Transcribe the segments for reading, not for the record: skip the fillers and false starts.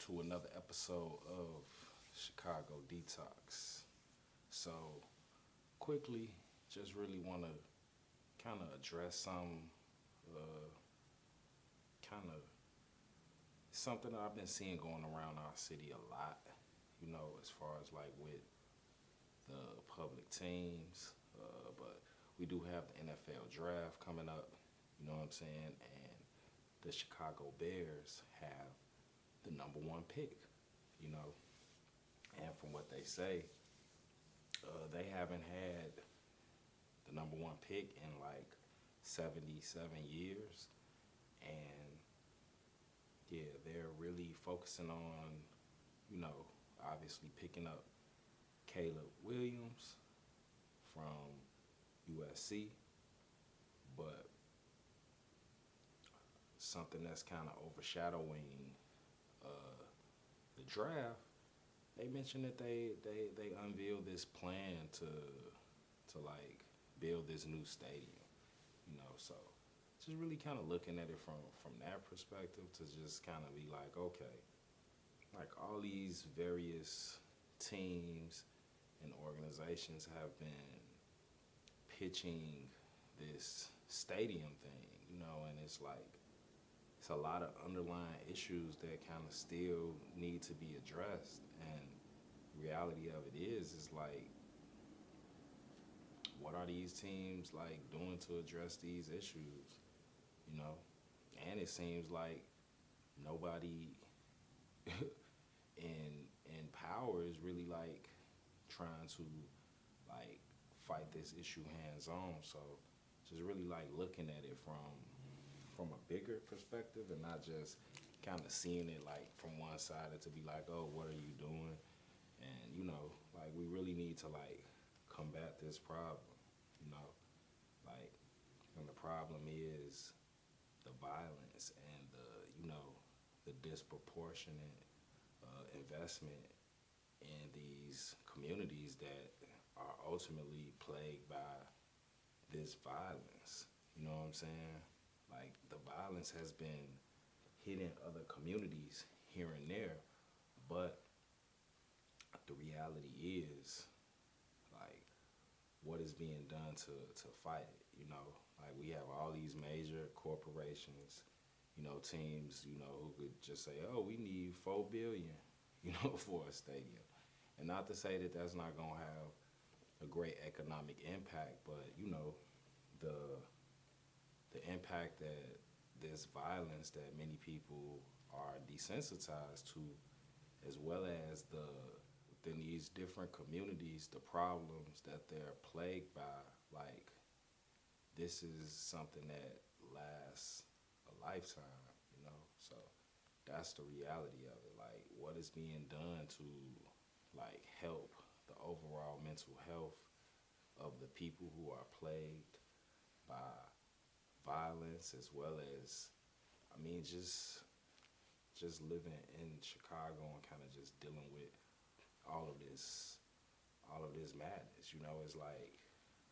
to another episode of Chicago Detox. So, quickly, just really want to kind of address uh, kind of something that I've been seeing going around our city a lot. As far as like with the public teams, but we do have the NFL draft coming up. You know what I'm saying? And the Chicago Bears have the number one pick. You know, and from what they say, they haven't had the number one pick in like 77 years. And yeah, they're really focusing on, you know, obviously picking up Caleb Williams from USC, but something that's kind of overshadowing uh, the draft. They mentioned that they unveiled this plan to like build this new stadium. So just really kind of looking at it from that perspective to just kind of be like, okay, like all these various teams and organizations have been pitching this stadium thing, and it's like it's a lot of underlying issues that kind of still need to be addressed. And the reality of it is like, what are these teams like doing to address these issues? You know, and it seems like nobody in in power is really like trying to like fight this issue hands on. So just really like looking at it from a bigger perspective and not just kind of seeing it like from one side and to be like, oh, what are you doing? And like we really need to like combat this problem. You know, like and the problem is the violence and the disproportionate investment in these communities that are ultimately plagued by this violence. You know what I'm saying? Like the violence has been hitting other communities here and there, but the reality is like what is being done to fight it. Like we have all these major corporations, teams, who could just say, oh, we need 4 billion, for a stadium. And not to say that that's not gonna have a great economic impact, but the the impact that this violence that many people are desensitized to, as well as within these different communities, the problems that they're plagued by, like this is something that lasts a lifetime. So that's the reality of it. Like what is being done to like help the overall mental health of the people who are plagued by violence, as well as, I mean, just living in Chicago and kind of just dealing with all of this madness. It's like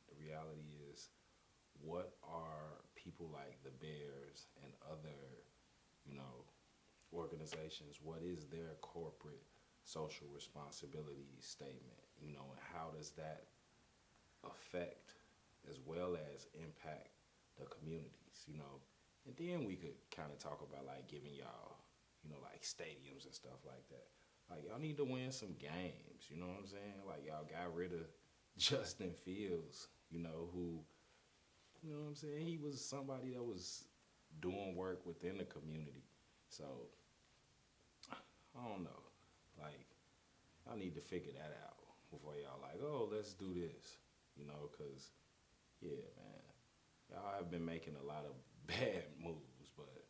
the reality is, what are people like the Bears and other, you know, organizations, what is their corporate social responsibility statement, and how does that affect as well as impact the communities. And then we could kind of talk about like giving y'all, like stadiums and stuff like that. Like y'all need to win some games, you know what I'm saying? Like y'all got rid of Justin Fields, who, what I'm saying? He was somebody that was doing work within the community. So I don't know. Like y'all need to figure that out before y'all like, oh, let's do this, because yeah, man, y'all have been making a lot of bad moves, but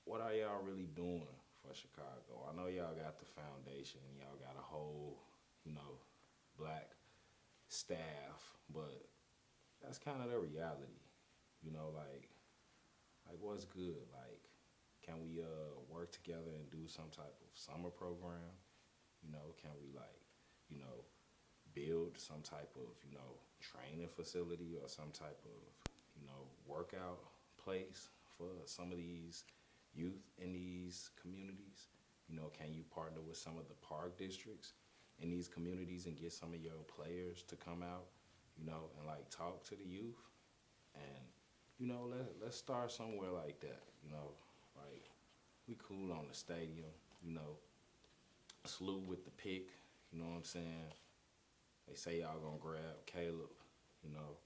what are y'all really doing for Chicago? I know y'all got the foundation, y'all got a whole, black staff, but that's kind of the reality, like what's good? Like, can we work together and do some type of summer program? Can we like, you know, build some type of, training facility or some type of, workout place for some of these youth in these communities? can you partner with some of the park districts in these communities and get some of your players to come out, and like talk to the youth, and let's start somewhere like that, like we cool on the stadium, Slew with the pick, you know what I'm saying? They say y'all gonna grab Caleb, you know.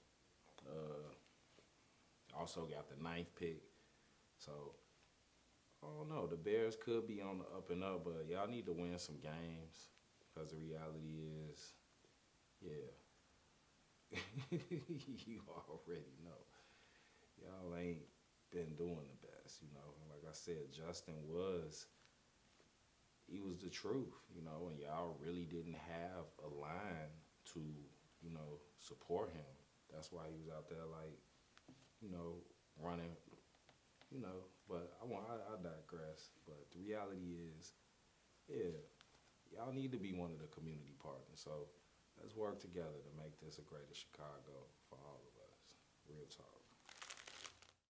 Also got the ninth pick. So I don't know. The Bears could be on the up and up, but y'all need to win some games. Because the reality is, yeah, you already know. Y'all ain't been doing the best, And like I said, he was the truth, and y'all really didn't have a line to, support him. That's why he was out there like, running, but I digress. But the reality is, yeah, y'all need to be one of the community partners. So let's work together to make this a greater Chicago for all of us. Real talk.